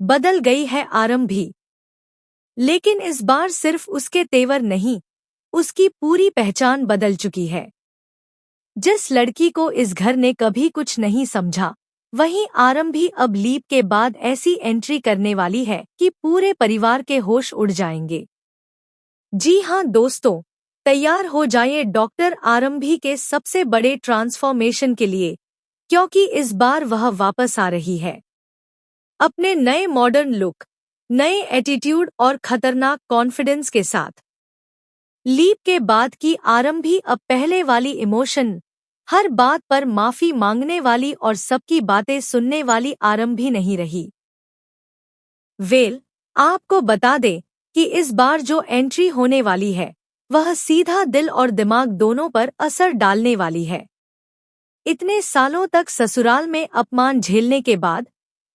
बदल गई है आरंभी। लेकिन इस बार सिर्फ उसके तेवर नहीं, उसकी पूरी पहचान बदल चुकी है। जिस लड़की को इस घर ने कभी कुछ नहीं समझा, वहीं आरंभी अब लीप के बाद ऐसी एंट्री करने वाली है कि पूरे परिवार के होश उड़ जाएंगे। जी हां दोस्तों, तैयार हो जाइए डॉक्टर आरंभी के सबसे बड़े ट्रांसफॉर्मेशन के लिए, क्योंकि इस बार वह वापस आ रही है अपने नए मॉडर्न लुक, नए एटीट्यूड और खतरनाक कॉन्फिडेंस के साथ। लीप के बाद की आरंभी अब पहले वाली इमोशन, हर बात पर माफी मांगने वाली और सबकी बातें सुनने वाली आरंभी नहीं रही। आपको बता दें कि इस बार जो एंट्री होने वाली है, वह सीधा दिल और दिमाग दोनों पर असर डालने वाली है। इतने सालों तक ससुराल में अपमान झेलने के बाद,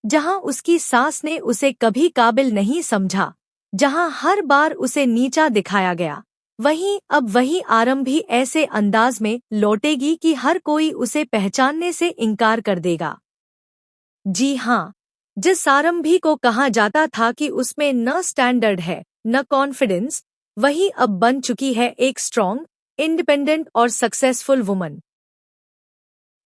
जहां उसकी सास ने उसे कभी काबिल नहीं समझा, जहां हर बार उसे नीचा दिखाया गया, वहीं अब वही आरंभी ऐसे अंदाज में लौटेगी कि हर कोई उसे पहचानने से इनकार कर देगा। जी हाँ, जिस आरंभी को कहा जाता था कि उसमें न स्टैंडर्ड है न कॉन्फिडेंस, वही अब बन चुकी है एक स्ट्रॉन्ग, इंडिपेंडेंट और सक्सेसफुल वुमन।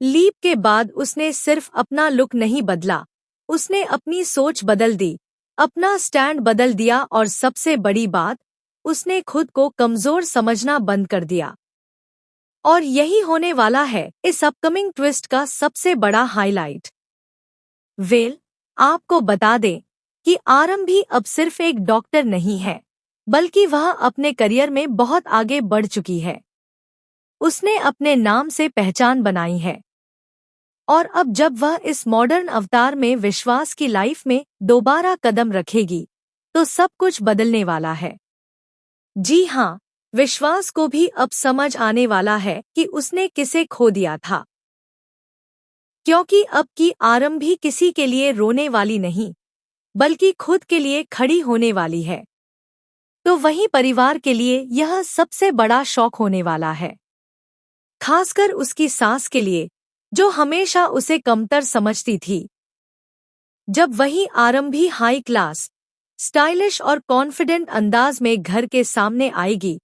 लीप के बाद उसने सिर्फ अपना लुक नहीं बदला, उसने अपनी सोच बदल दी, अपना स्टैंड बदल दिया और सबसे बड़ी बात, उसने खुद को कमजोर समझना बंद कर दिया। और यही होने वाला है इस अपकमिंग ट्विस्ट का सबसे बड़ा हाईलाइट। आपको बता दें कि आरंभी अब सिर्फ एक डॉक्टर नहीं है, बल्कि वह अपने करियर में बहुत आगे बढ़ चुकी है। उसने अपने नाम से पहचान बनाई है। और अब जब वह इस मॉडर्न अवतार में विश्वास की लाइफ में दोबारा कदम रखेगी, तो सब कुछ बदलने वाला है। जी हाँ, विश्वास को भी अब समझ आने वाला है कि उसने किसे खो दिया था। क्योंकि अब की आरंभी किसी के लिए रोने वाली नहीं, बल्कि खुद के लिए खड़ी होने वाली है। तो वहीं परिवार के लिए यह सबसे बड़ा शॉक होने वाला है, खासकर उसकी सास के लिए, जो हमेशा उसे कमतर समझती थी। जब वही आरंभी हाई क्लास, स्टाइलिश और कॉन्फिडेंट अंदाज में घर के सामने आएगी,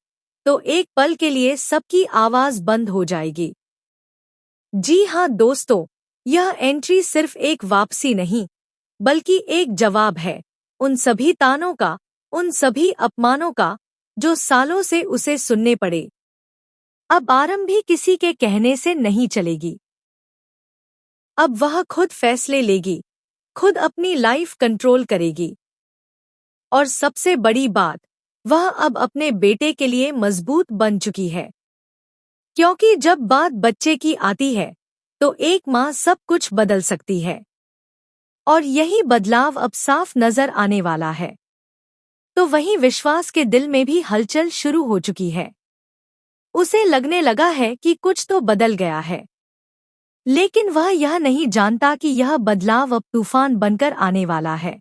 तो एक पल के लिए सबकी आवाज बंद हो जाएगी। जी हाँ दोस्तों, यह एंट्री सिर्फ एक वापसी नहीं, बल्कि एक जवाब है उन सभी तानों का, उन सभी अपमानों का, जो सालों से उसे सुनने पड़े। अब आरंभी किसी के कहने से नहीं चलेगी। अब वह खुद फैसले लेगी, खुद अपनी लाइफ कंट्रोल करेगी। और सबसे बड़ी बात, वह अब अपने बेटे के लिए मजबूत बन चुकी है। क्योंकि जब बात बच्चे की आती है, तो एक माँ सब कुछ बदल सकती है। और यही बदलाव अब साफ नजर आने वाला है। तो वहीं विश्वास के दिल में भी हलचल शुरू हो चुकी है। उसे लगने लगा है कि कुछ तो बदल गया है, लेकिन वह यह नहीं जानता कि यह बदलाव अब तूफान बनकर आने वाला है।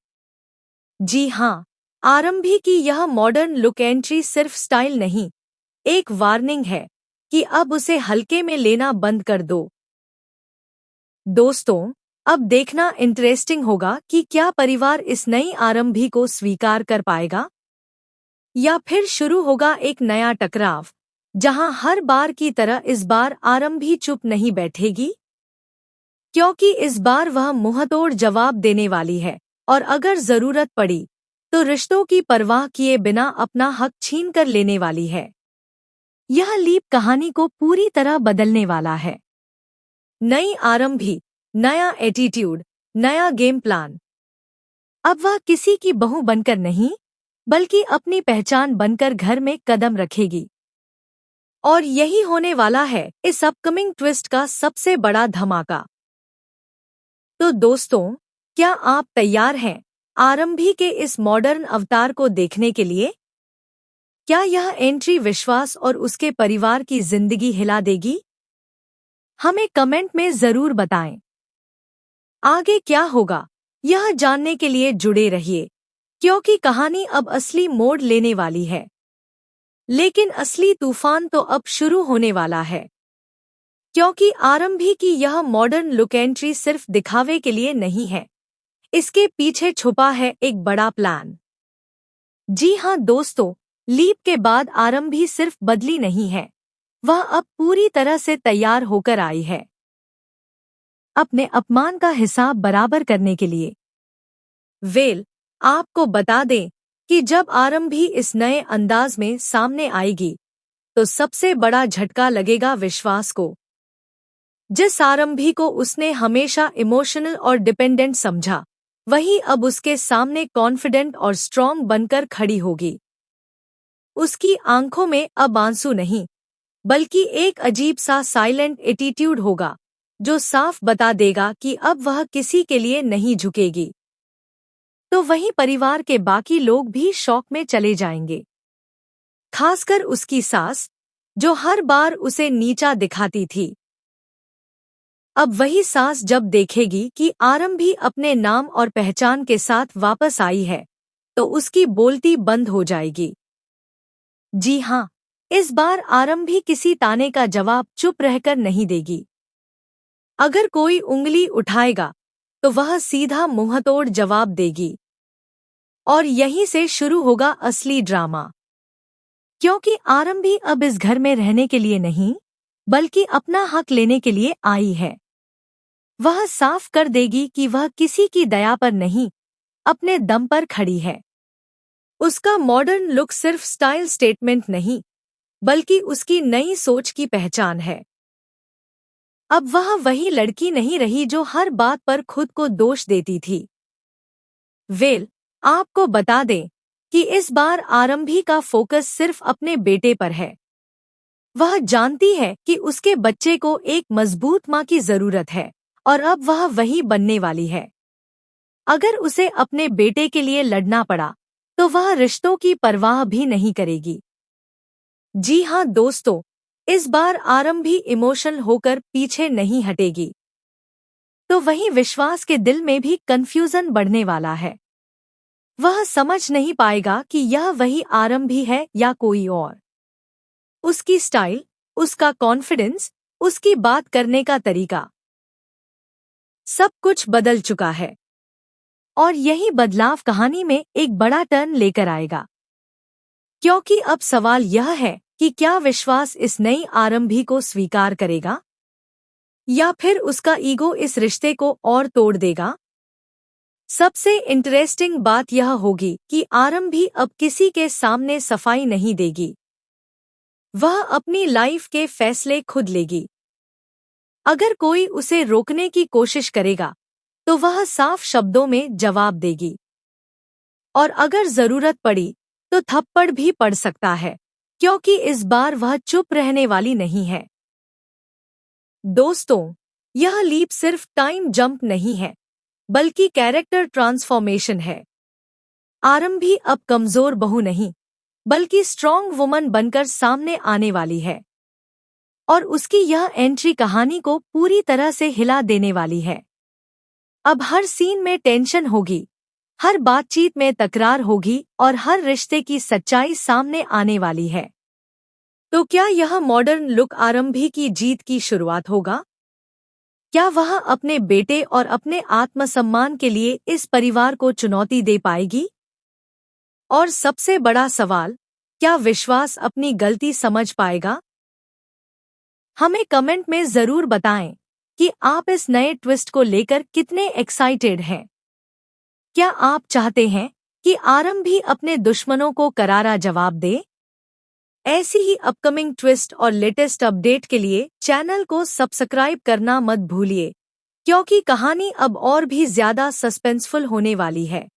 जी हाँ, आरंभी की यह मॉडर्न लुक एंट्री सिर्फ स्टाइल नहीं, एक वार्निंग है कि अब उसे हल्के में लेना बंद कर दो। दोस्तों, अब देखना इंटरेस्टिंग होगा कि क्या परिवार इस नई आरंभी को स्वीकार कर पाएगा, या फिर शुरू होगा एक नया टकराव, जहां हर बार की तरह इस बार आरंभी चुप नहीं बैठेगी। क्योंकि इस बार वह मुंहतोड़ जवाब देने वाली है, और अगर जरूरत पड़ी तो रिश्तों की परवाह किए बिना अपना हक छीन कर लेने वाली है। यह लीप कहानी को पूरी तरह बदलने वाला है। नई आरंभी, नया एटीट्यूड, नया गेम प्लान। अब वह किसी की बहू बनकर नहीं, बल्कि अपनी पहचान बनकर घर में कदम रखेगी। और यही होने वाला है इस अपकमिंग ट्विस्ट का सबसे बड़ा धमाका। तो दोस्तों, क्या आप तैयार हैं आरंभी के इस मॉडर्न अवतार को देखने के लिए? क्या यह एंट्री विश्वास और उसके परिवार की जिंदगी हिला देगी? हमें कमेंट में जरूर बताएं। आगे क्या होगा, यह जानने के लिए जुड़े रहिए, क्योंकि कहानी अब असली मोड़ लेने वाली है। लेकिन असली तूफान तो अब शुरू होने वाला है। क्योंकि आरंभी की यह मॉडर्न लुक एंट्री सिर्फ दिखावे के लिए नहीं है, इसके पीछे छुपा है एक बड़ा प्लान। जी हाँ दोस्तों, लीप के बाद आरंभी सिर्फ बदली नहीं है, वह अब पूरी तरह से तैयार होकर आई है अपने अपमान का हिसाब बराबर करने के लिए। वेल, आपको बता दें कि जब आरंभी इस नए अंदाज में सामने आएगी तो सबसे बड़ा झटका लगेगा विश्वास को। जिस आरंभी को उसने हमेशा इमोशनल और डिपेंडेंट समझा, वही अब उसके सामने कॉन्फिडेंट और स्ट्रॉन्ग बनकर खड़ी होगी। उसकी आंखों में अब आंसू नहीं, बल्कि एक अजीब सा साइलेंट एटीट्यूड होगा जो साफ बता देगा कि अब वह किसी के लिए नहीं झुकेगी। तो वहीं परिवार के बाकी लोग भी शॉक में चले जाएंगे, खासकर उसकी सास, जो हर बार उसे नीचा दिखाती थी। अब वही सास जब देखेगी कि आरंभी अपने नाम और पहचान के साथ वापस आई है, तो उसकी बोलती बंद हो जाएगी। जी हाँ, इस बार आरंभी किसी ताने का जवाब चुप रहकर नहीं देगी। अगर कोई उंगली उठाएगा तो वह सीधा मुंहतोड़ जवाब देगी। और यहीं से शुरू होगा असली ड्रामा, क्योंकि आरंभी अब इस घर में रहने के लिए नहीं, बल्कि अपना हक लेने के लिए आई है। वह साफ कर देगी कि वह किसी की दया पर नहीं, अपने दम पर खड़ी है। उसका मॉडर्न लुक सिर्फ स्टाइल स्टेटमेंट नहीं, बल्कि उसकी नई सोच की पहचान है। अब वह वही लड़की नहीं रही जो हर बात पर खुद को दोष देती थी। वेल, आपको बता दें कि इस बार आरंभी का फोकस सिर्फ अपने बेटे पर है। वह जानती है कि उसके बच्चे को एक मजबूत मां की जरूरत है, और अब वह वही बनने वाली है। अगर उसे अपने बेटे के लिए लड़ना पड़ा, तो वह रिश्तों की परवाह भी नहीं करेगी। जी हाँ दोस्तों, इस बार आरंभी इमोशनल होकर पीछे नहीं हटेगी। तो वहीं विश्वास के दिल में भी कंफ्यूजन बढ़ने वाला है। वह समझ नहीं पाएगा कि यह वही आरंभी है या कोई और। उसकी स्टाइल, उसका कॉन्फिडेंस, उसकी बात करने का तरीका, सब कुछ बदल चुका है। और यही बदलाव कहानी में एक बड़ा टर्न लेकर आएगा। क्योंकि अब सवाल यह है कि क्या विश्वास इस नई आरंभी को स्वीकार करेगा, या फिर उसका ईगो इस रिश्ते को और तोड़ देगा। सबसे इंटरेस्टिंग बात यह होगी कि आरंभी अब किसी के सामने सफाई नहीं देगी। वह अपनी लाइफ के फैसले खुद लेगी। अगर कोई उसे रोकने की कोशिश करेगा, तो वह साफ शब्दों में जवाब देगी। और अगर जरूरत पड़ी तो थप्पड़ भी पड़ सकता है, क्योंकि इस बार वह चुप रहने वाली नहीं है। दोस्तों, यह लीप सिर्फ टाइम जंप नहीं है, बल्कि कैरेक्टर ट्रांसफॉर्मेशन है। आरंभी अब कमजोर बहू नहीं, बल्कि स्ट्रॉन्ग वुमन बनकर सामने आने वाली है। और उसकी यह एंट्री कहानी को पूरी तरह से हिला देने वाली है। अब हर सीन में टेंशन होगी, हर बातचीत में तकरार होगी, और हर रिश्ते की सच्चाई सामने आने वाली है। तो क्या यह मॉडर्न लुक आरंभी की जीत की शुरुआत होगा? क्या वह अपने बेटे और अपने आत्मसम्मान के लिए इस परिवार को चुनौती दे पाएगी? और सबसे बड़ा सवाल, क्या विश्वास अपनी गलती समझ पाएगा? हमें कमेंट में जरूर बताएं कि आप इस नए ट्विस्ट को लेकर कितने एक्साइटेड हैं। क्या आप चाहते हैं कि आरंभी अपने दुश्मनों को करारा जवाब दे? ऐसी ही अपकमिंग ट्विस्ट और लेटेस्ट अपडेट के लिए चैनल को सब्सक्राइब करना मत भूलिए, क्योंकि कहानी अब और भी ज्यादा सस्पेंसफुल होने वाली है।